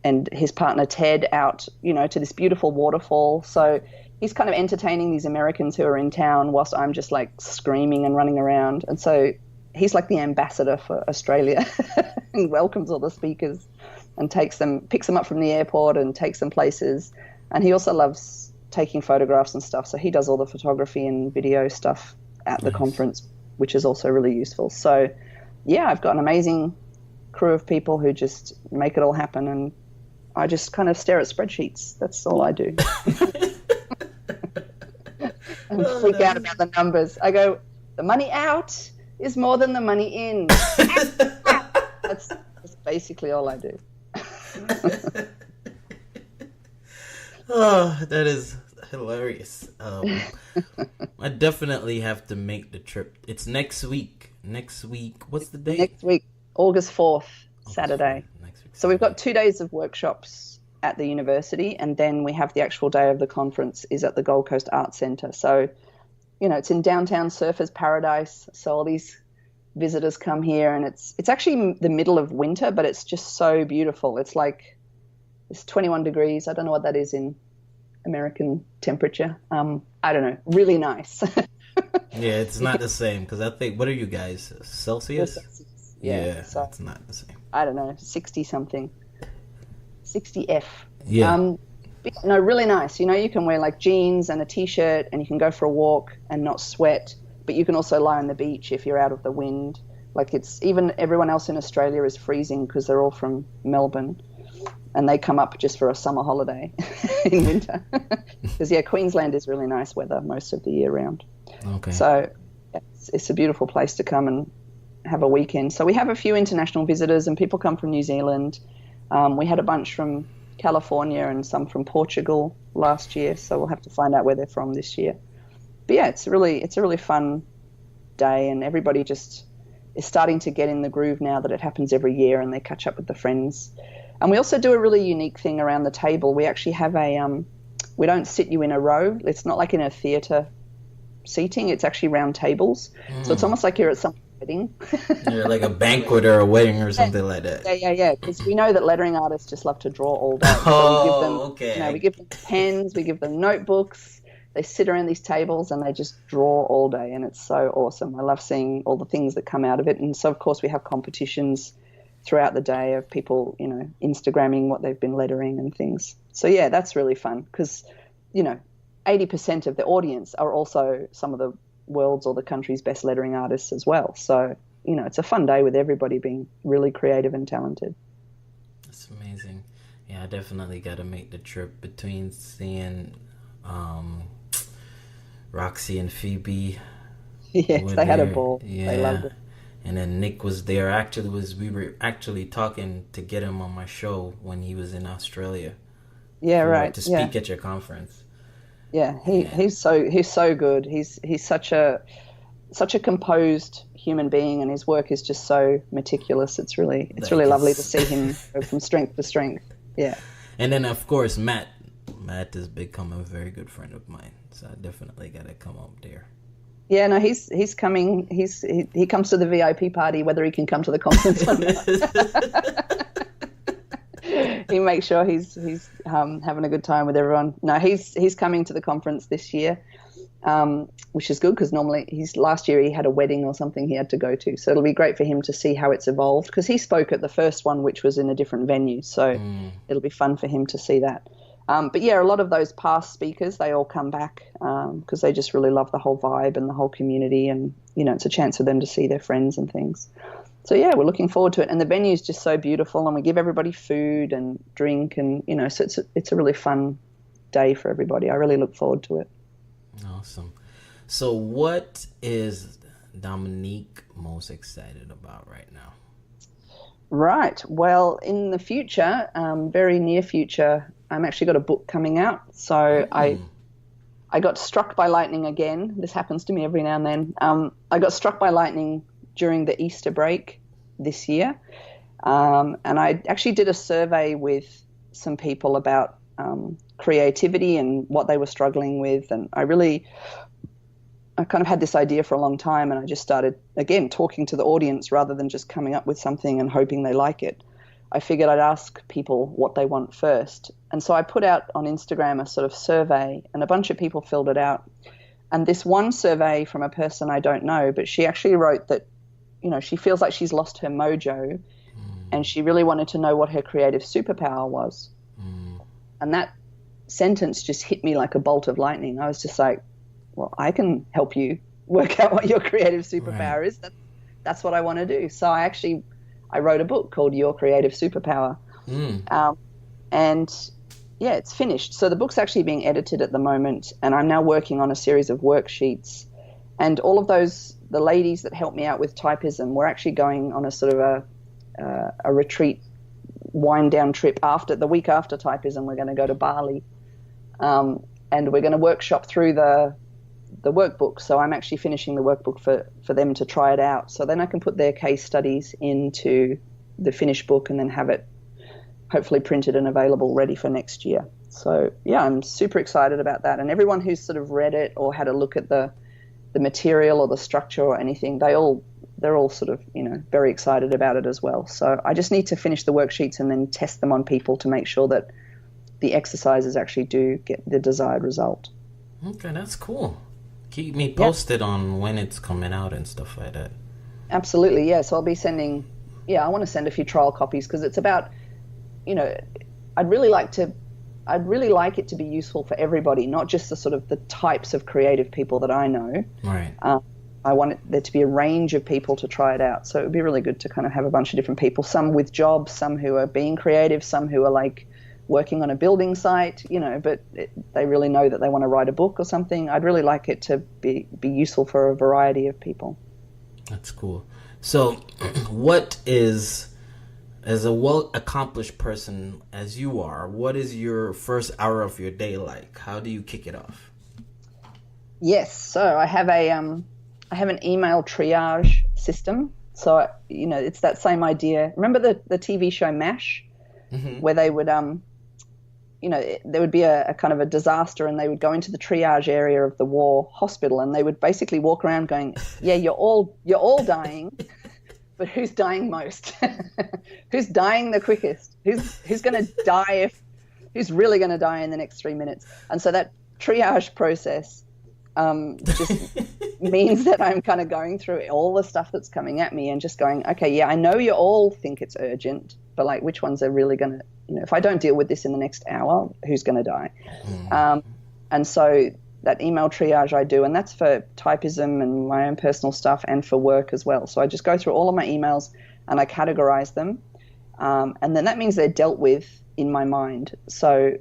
Speaker 1: and his partner Ted out, to this beautiful waterfall. So he's kind of entertaining these Americans who are in town whilst I'm just like screaming and running around. And so he's like the ambassador for Australia and welcomes all the speakers and picks them up from the airport and takes them places. And he also loves taking photographs and stuff. So he does all the photography and video stuff at the conference, which is also really useful. So yeah, I've got an amazing crew of people who just make it all happen. And I just kind of stare at spreadsheets. That's all I do. And freak out about the numbers. I go, the money out is more than the money in. That's basically all I do.
Speaker 2: Oh, that is hilarious. I definitely have to make the trip. It's next week. What's the date?
Speaker 1: Next week, August 4th, Saturday.
Speaker 2: Next week.
Speaker 1: So we've got 2 days of workshops at the university, and then we have the actual day of the conference is at the Gold Coast Arts Centre. So, it's in downtown Surfers Paradise. So all these visitors come here, and it's actually the middle of winter, but it's just so beautiful. It's 21 degrees. I don't know what that is in American temperature. I don't know. Really nice.
Speaker 2: Yeah, it's not the same because I think, what are you guys, Celsius? Yeah, so it's not the same.
Speaker 1: I don't know, 60 something. 60F.
Speaker 2: Yeah.
Speaker 1: No, really nice. You can wear like jeans and a T-shirt and you can go for a walk and not sweat, but you can also lie on the beach if you're out of the wind. Like even everyone else in Australia is freezing because they're all from Melbourne and they come up just for a summer holiday in winter. Because, Queensland is really nice weather most of the year round.
Speaker 2: Okay.
Speaker 1: So it's a beautiful place to come and have a weekend. So we have a few international visitors and people come from New Zealand. We had a bunch from California and some from Portugal last year, so we'll have to find out where they're from this year. But yeah, it's a really fun day, and everybody just is starting to get in the groove now that it happens every year, and they catch up with the friends. And we also do a really unique thing around the table. We actually have we don't sit you in a row. It's not like in a theatre seating. It's actually round tables. So it's almost like you're at some wedding.
Speaker 2: Yeah, like a banquet or a wedding or something like that.
Speaker 1: Yeah. Because we know that lettering artists just love to draw all day. So we give them pens, we give them notebooks. They sit around these tables and they just draw all day, and it's so awesome. I love seeing all the things that come out of it. And so, of course, we have competitions throughout the day of people, Instagramming what they've been lettering and things. So, yeah, that's really fun because, 80% of the audience are also some of the world's or the country's best lettering artists as well. So, it's a fun day with everybody being really creative and talented.
Speaker 2: That's amazing. Yeah, I definitely got to make the trip between seeing Roxy and Phoebe.
Speaker 1: Yes, they had a ball.
Speaker 2: Yeah.
Speaker 1: They loved it.
Speaker 2: And then Nick was there. We were actually talking to get him on my show when he was in Australia.
Speaker 1: Yeah, right.
Speaker 2: To speak at your conference.
Speaker 1: Yeah, he's so good. He's such a composed human being, and his work is just so meticulous. It's really lovely to see him go from strength to strength. Yeah. And
Speaker 2: then of course Matt has become a very good friend of mine, so I definitely got to come up there.
Speaker 1: Yeah, no, he's coming. He comes to the VIP party whether he can come to the conference or not. he makes sure he's having a good time with everyone. No, he's coming to the conference this year, which is good because normally last year he had a wedding or something he had to go to. So it'll be great for him to see how it's evolved because he spoke at the first one, which was in a different venue. So it'll be fun for him to see that. But yeah, a lot of those past speakers, they all come back because they just really love the whole vibe and the whole community, and it's a chance for them to see their friends and things. So yeah, we're looking forward to it, and the venue is just so beautiful, and we give everybody food and drink, and so it's a really fun day for everybody. I really look forward to it.
Speaker 2: Awesome. So what is Dominique most excited about right now?
Speaker 1: Right. Well, in the future, very near future, I'm actually got a book coming out. So I got struck by lightning again. This happens to me every now and then. I got struck by lightning during the Easter break this year. And I actually did a survey with some people about creativity and what they were struggling with. And I kind of had this idea for a long time, and I just started, again, talking to the audience rather than just coming up with something and hoping they like it. I figured I'd ask people what they want first. And so I put out on Instagram a sort of survey, and a bunch of people filled it out. And this one survey from a person I don't know, but she actually wrote that, she feels like she's lost her mojo, and she really wanted to know what her creative superpower was. And that sentence just hit me like a bolt of lightning. I was just like, well, I can help you work out what your creative superpower is. That's what I want to do. So I wrote a book called Your Creative Superpower. And yeah, it's finished. So the book's actually being edited at the moment, and I'm now working on a series of worksheets. And all of the ladies that helped me out with Typism, we're actually going on a sort of a retreat, wind down trip the week after Typism. We're going to go to Bali, and we're going to workshop through the workbook. So I'm actually finishing the workbook for them to try it out. So then I can put their case studies into the finished book and then have it hopefully printed and available ready for next year. So yeah, I'm super excited about that. And everyone who's sort of read it or had a look at the material or the structure or anything, they're all sort of, very excited about it as well. So I just need to finish the worksheets and then test them on people to make sure that the exercises actually do get the desired result.
Speaker 2: Okay, that's cool. Keep me posted on when it's coming out and stuff like that.
Speaker 1: Absolutely, yeah. So I'll be sending, I want to send a few trial copies because it's about, I'd really like it to be useful for everybody, not just the types of creative people that I know.
Speaker 2: Right.
Speaker 1: I want there to be a range of people to try it out. So it would be really good to kind of have a bunch of different people, some with jobs, some who are being creative, some who are like working on a building site, but they really know that they want to write a book or something. I'd really like it to be useful for a variety of people.
Speaker 2: That's cool. So what is, as a well-accomplished person as you are, what is your first hour of your day like? How do you kick it off?
Speaker 1: Yes, so I have an email triage system. So, it's that same idea. Remember the TV show MASH, where they would there would be a kind of a disaster, and they would go into the triage area of the war hospital, and they would basically walk around going, yeah, you're all dying, but who's dying most? Who's dying the quickest? Who's going to die who's really going to die in the next 3 minutes? And so that triage process just means that I'm kind of going through all the stuff that's coming at me and just going, okay, yeah, I know you all think it's urgent, but like which ones are really going to, if I don't deal with this in the next hour, who's going to die? And so that email triage I do, and that's for Typism and my own personal stuff and for work as well. So I just go through all of my emails and I categorize them. And then that means they're dealt with in my mind. So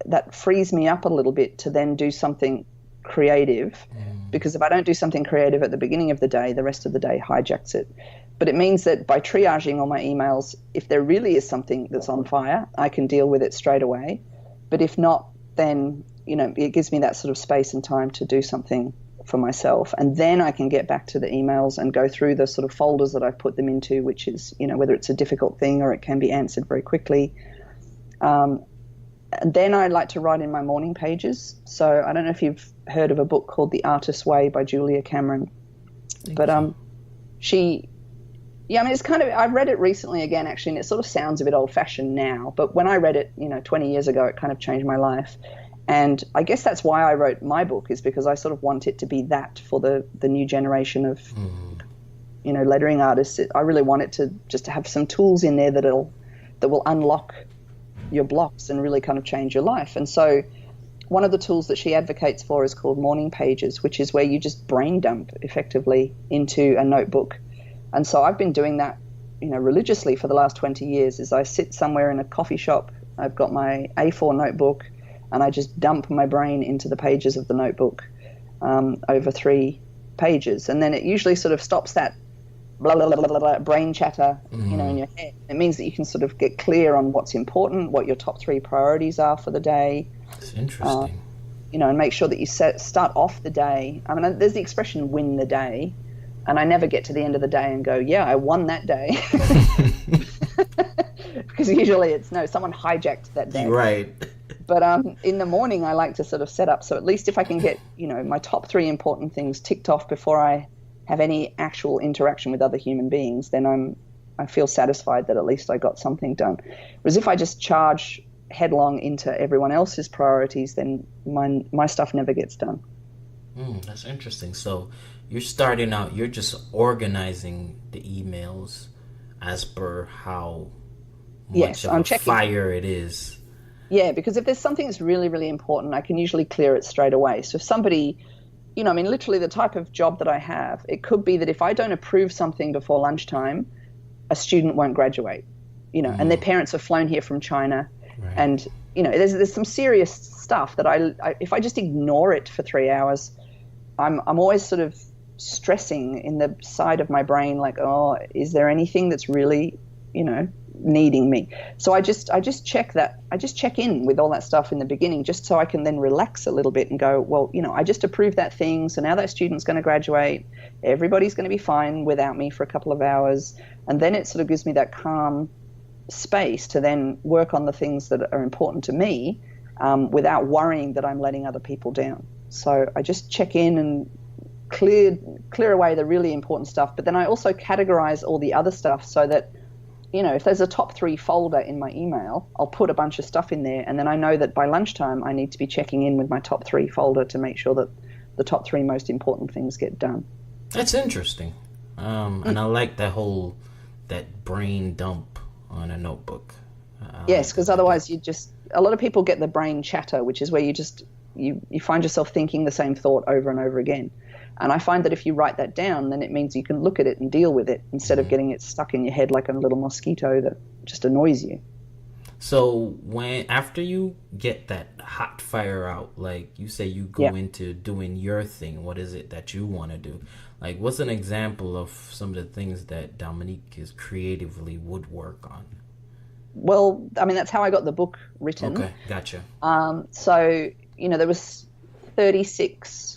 Speaker 1: that frees me up a little bit to then do something creative, because if I don't do something creative at the beginning of the day, the rest of the day hijacks it. But it means that by triaging all my emails, if there really is something that's on fire, I can deal with it straight away. But if not, then, it gives me that sort of space and time to do something for myself. And then I can get back to the emails and go through the sort of folders that I've put them into, which is, whether it's a difficult thing or it can be answered very quickly. And then I like to write in my morning pages. So I don't know if you've heard of a book called The Artist's Way by Julia Cameron. But she Yeah, I mean, it's kind of, I read it recently again, actually, and it sort of sounds a bit old-fashioned now. But when I read it, 20 years ago, it kind of changed my life. And I guess that's why I wrote my book, is because I sort of want it to be that for the new generation of, lettering artists. I really want it to just have some tools in there that will unlock your blocks and really kind of change your life. And so one of the tools that she advocates for is called morning pages, which is where you just brain dump effectively into a notebook. And so I've been doing that, religiously for the last 20 years. Is I sit somewhere in a coffee shop, I've got my A4 notebook, and I just dump my brain into the pages of the notebook over 3 pages. And then it usually sort of stops that blah, blah, blah, blah, blah, brain chatter, in your head. It means that you can sort of get clear on what's important, what your top 3 priorities are for the day.
Speaker 2: That's interesting.
Speaker 1: And make sure that you start off the day. I mean, there's the expression win the day. And I never get to the end of the day and go, yeah, I won that day. Because usually it's, no, someone hijacked that day.
Speaker 2: Right.
Speaker 1: But in the morning, I like to sort of set up. So at least if I can get, my top 3 important things ticked off before I have any actual interaction with other human beings, then I feel satisfied that at least I got something done. Whereas if I just charge headlong into everyone else's priorities, then my stuff never gets done.
Speaker 2: That's interesting. So you're starting out, you're just organizing the emails as per how much of a fire it is.
Speaker 1: Yeah, because if there's something that's really, really important, I can usually clear it straight away. So if somebody, literally the type of job that I have, it could be that if I don't approve something before lunchtime, a student won't graduate, and their parents have flown here from China. Right. And, there's some serious stuff that I if I just ignore it for 3 hours, I'm always sort of stressing in the side of my brain, like, oh, is there anything that's really, needing me? So I just check that. I just check in with all that stuff in the beginning, just so I can then relax a little bit and go, well, I just approved that thing. So now that student's going to graduate, everybody's going to be fine without me for a couple of hours. And then it sort of gives me that calm space to then work on the things that are important to me, without worrying that I'm letting other people down. So I just check in and clear away the really important stuff. But then I also categorize all the other stuff so that, if there's a top 3 folder in my email, I'll put a bunch of stuff in there. And then I know that by lunchtime, I need to be checking in with my top 3 folder to make sure that the top 3 most important things get done.
Speaker 2: That's interesting. And I like that brain dump on a notebook.
Speaker 1: Yes, because otherwise a lot of people get the brain chatter, which is where you find yourself thinking the same thought over and over again. And I find that if you write that down, then it means you can look at it and deal with it instead of getting it stuck in your head like a little mosquito that just annoys you.
Speaker 2: So after you get that hot fire out, like you say, you go into doing your thing, what is it that you want to do? Like, what's an example of some of the things that Dominique is creatively would work on?
Speaker 1: Well, I mean, that's how I got the book written.
Speaker 2: Okay, gotcha.
Speaker 1: So, there was 36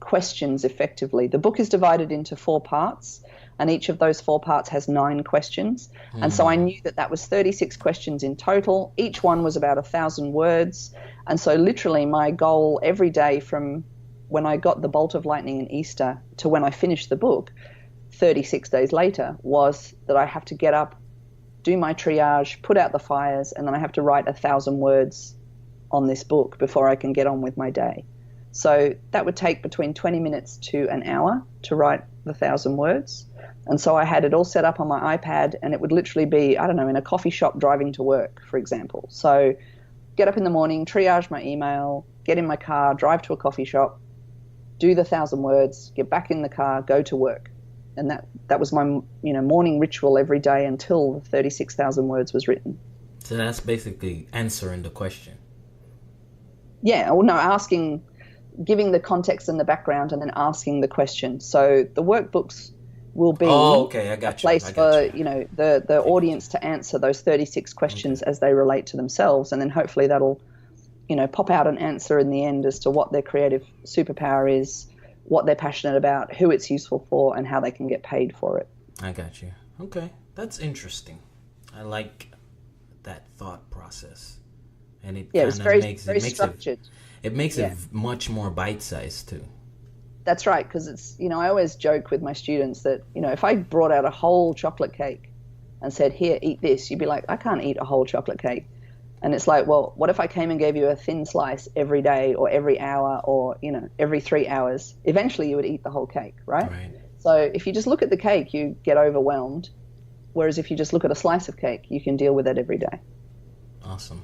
Speaker 1: questions effectively. The book is divided into 4 parts, and each of those 4 parts has 9 questions. And so I knew that was 36 questions in total. Each one was about 1,000 words. And so literally my goal every day from when I got the bolt of lightning in Easter to when I finished the book, 36 days later, was that I have to get up, do my triage, put out the fires, and then I have to write 1,000 words on this book before I can get on with my day. So that would take between 20 minutes to an hour to write the 1,000 words. And so I had it all set up on my iPad, and it would literally be, I don't know, in a coffee shop driving to work, for example. So get up in the morning, triage my email, get in my car, drive to a coffee shop, do the 1,000 words, get back in the car, go to work. And that was my morning ritual every day until 36,000 words was written.
Speaker 2: So that's basically answering the question.
Speaker 1: Yeah, well, no, giving the context and the background, and then asking the question. So the workbooks will be
Speaker 2: I got
Speaker 1: a place for the audience to answer those 36 questions as they relate to themselves, and then hopefully that'll pop out an answer in the end as to what their creative superpower is, what they're passionate about, who it's useful for, and how they can get paid for it.
Speaker 2: I got you. Okay, that's interesting. I like that thought process, and it
Speaker 1: was very structured.
Speaker 2: It makes it much more bite-sized too.
Speaker 1: That's right, because it's, I always joke with my students that, if I brought out a whole chocolate cake and said, here, eat this, you'd be like, I can't eat a whole chocolate cake. And it's like, well, what if I came and gave you a thin slice every day or every hour or, every 3 hours? Eventually you would eat the whole cake, right? So if you just look at the cake, you get overwhelmed. Whereas if you just look at a slice of cake, you can deal with it every day.
Speaker 2: Awesome.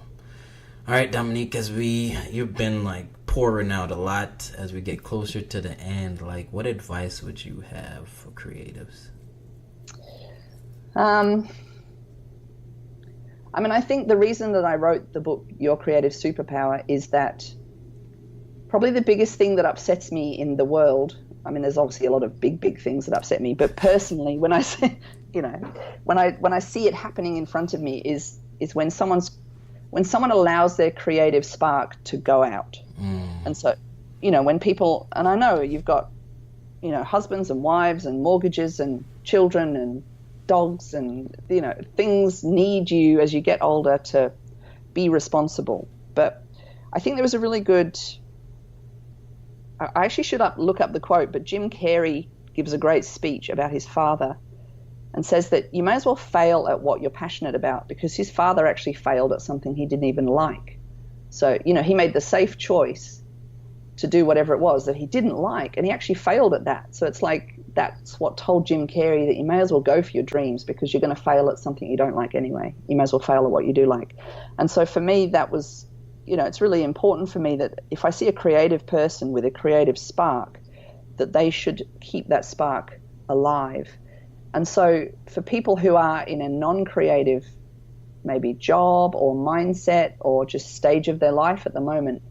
Speaker 2: All right, Dominique, you've been like pouring out a lot as we get closer to the end, like what advice would you have for creatives?
Speaker 1: I think the reason that I wrote the book, Your Creative Superpower, is that probably the biggest thing that upsets me in the world, there's obviously a lot of big things that upset me, but personally, when I say, when I see it happening in front of me is when someone allows their creative spark to go out. And so, when people, and I know you've got, husbands and wives and mortgages and children and dogs and, things need you as you get older to be responsible. But I think there was a really good, I actually should look up the quote, but Jim Carrey gives a great speech about his father and says that you may as well fail at what you're passionate about, because his father actually failed at something he didn't even like. So, he made the safe choice to do whatever it was that he didn't like, and he actually failed at that. So it's like, that's what told Jim Carrey that you may as well go for your dreams, because you're going to fail at something you don't like anyway. You may as well fail at what you do like. And so for me, that was, it's really important for me that if I see a creative person with a creative spark, that they should keep that spark alive. And so for people who are in a non-creative, maybe job or mindset or just stage of their life at the moment,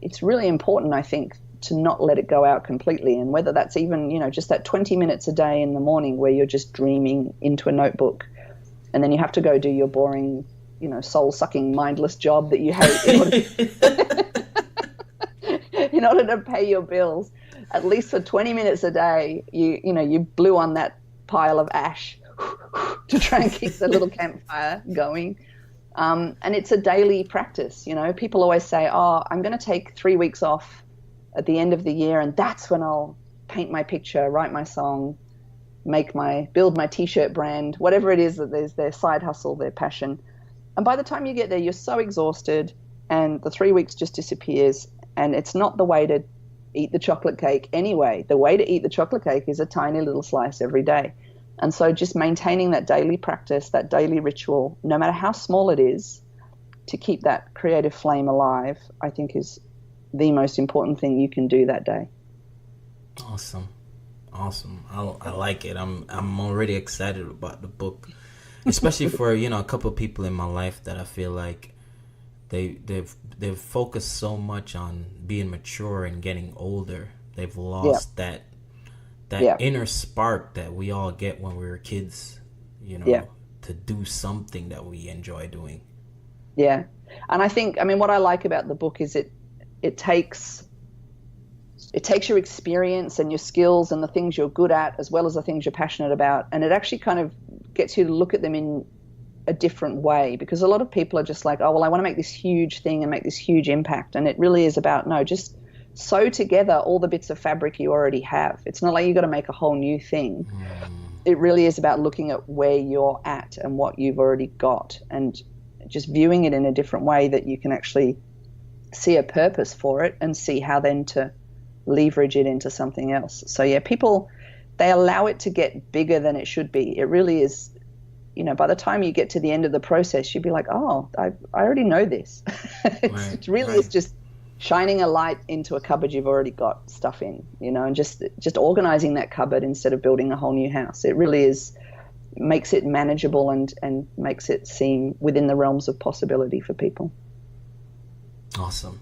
Speaker 1: it's really important, I think, to not let it go out completely. And whether that's even, just that 20 minutes a day in the morning where you're just dreaming into a notebook, and then you have to go do your boring, soul-sucking, mindless job that you hate in order to pay your bills. At least for 20 minutes a day, you blew on that pile of ash to try and keep the little campfire going. And it's a daily practice. People always say, oh, I'm going to take 3 weeks off at the end of the year, and that's when I'll paint my picture, write my song, build my t-shirt brand, whatever it is that there's their side hustle, their passion. And by the time you get there, you're so exhausted and the 3 weeks just disappears, and it's not the way to eat the chocolate cake anyway. The way to eat the chocolate cake is a tiny little slice every day. And so just maintaining that daily practice, that daily ritual, no matter how small it is, to keep that creative flame alive, I think is the most important thing you can do that day.
Speaker 2: Awesome. I like it. I'm already excited about the book, especially for, a couple of people in my life that I feel like they've focused so much on being mature and getting older. They've lost that inner spark that we all get when we were kids, to do something that we enjoy doing.
Speaker 1: Yeah. And I think, what I like about the book is it takes your experience and your skills and the things you're good at, as well as the things you're passionate about, and it actually kind of gets you to look at them in a different way, because a lot of people are just like, oh, well, I want to make this huge thing and make this huge impact. And it really is about, no, just sew together all the bits of fabric you already have. It's not like you've got to make a whole new thing. It really is about looking at where you're at and what you've already got, and just viewing it in a different way, that you can actually see a purpose for it and see how then to leverage it into something else. So yeah, people, they allow it to get bigger than it should be. It really is, by the time you get to the end of the process, you'd be like, oh, I already know this. It really is just shining a light into a cupboard you've already got stuff in, and just organizing that cupboard instead of building a whole new house. It really is, makes it manageable and makes it seem within the realms of possibility for people.
Speaker 2: Awesome.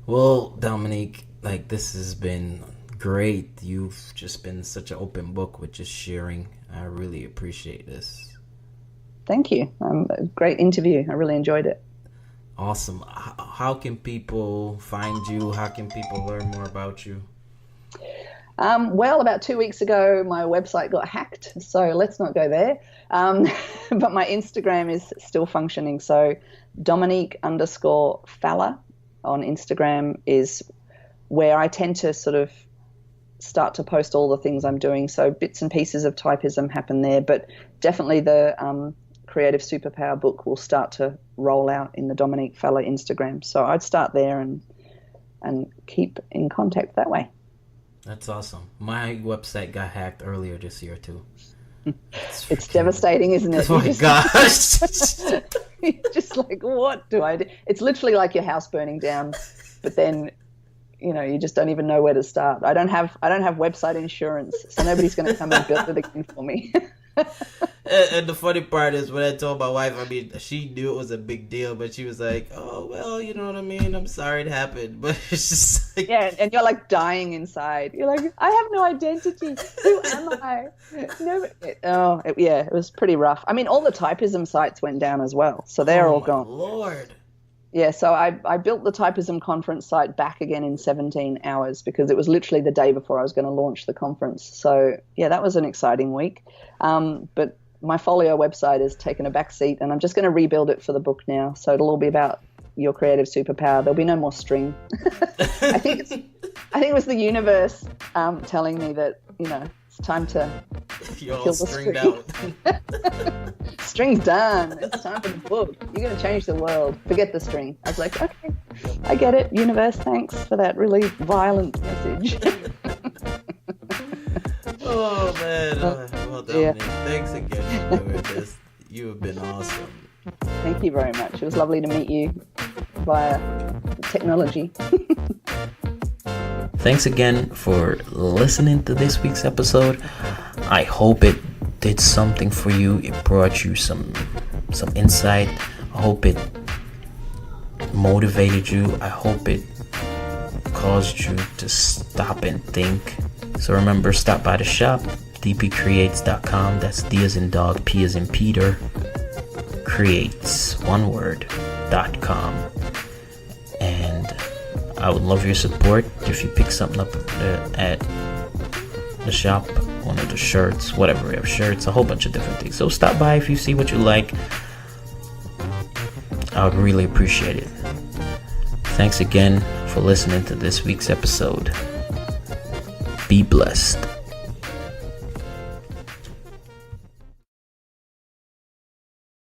Speaker 2: Well, Dominique, this has been great. You've just been such an open book with just sharing. I really appreciate this.
Speaker 1: Thank you. A great interview. I really enjoyed it.
Speaker 2: Awesome. How can people find you? How can people learn more about you?
Speaker 1: Well, about 2 weeks ago, my website got hacked, so let's not go there. But my Instagram is still functioning. So Dominique_Falla on Instagram is where I tend to sort of start to post all the things I'm doing. So bits and pieces of typism happen there, but definitely the Creative Superpower book will start to roll out in the Dominique Falla Instagram. So I'd start there and keep in contact that way.
Speaker 2: That's awesome. My website got hacked earlier this year too.
Speaker 1: It's devastating, isn't it?
Speaker 2: Oh my gosh.
Speaker 1: You're just like, what do I do? It's literally like your house burning down, but then, you just don't even know where to start. I don't have website insurance, so nobody's going to come and build it again for me.
Speaker 2: And the funny part is, when I told my wife, I mean, she knew it was a big deal, but she was like, "Oh well, you know what I mean. I'm sorry it happened." But it's just like,
Speaker 1: yeah, and you're like dying inside. You're like, I have no identity. Who am I? No. It was pretty rough. I mean, all the typism sites went down as well, so they're all gone.
Speaker 2: Lord.
Speaker 1: Yeah, so I built the Typism conference site back again in 17 hours because it was literally the day before I was going to launch the conference. So, yeah, that was an exciting week. But my Folio website has taken a back seat, and I'm just going to rebuild it for the book now. So it'll all be about your creative superpower. There'll be no more string. I think it was the universe telling me that, it's time to kill the string.
Speaker 2: Out.
Speaker 1: String's done. It's time for the book. You're going to change the world. Forget the string. I was like, okay, I get it. Universe, thanks for that really violent message.
Speaker 2: Oh, man. Well, Dominique, thanks again for doing this. You have been awesome.
Speaker 1: Thank you very much. It was lovely to meet you via technology.
Speaker 2: Thanks again for listening to this week's episode. I hope it did something for you. It brought you some insight. I hope it motivated you. I hope it caused you to stop and think. So remember, stop by the shop, dpcreates.com. That's D as in dog, P as in Peter, creates, one word, .com. And I would love your support if you pick something up at the shop, one of the shirts, whatever. We have shirts, a whole bunch of different things. So stop by if you see what you like. I would really appreciate it. Thanks again for listening to this week's episode. Be blessed.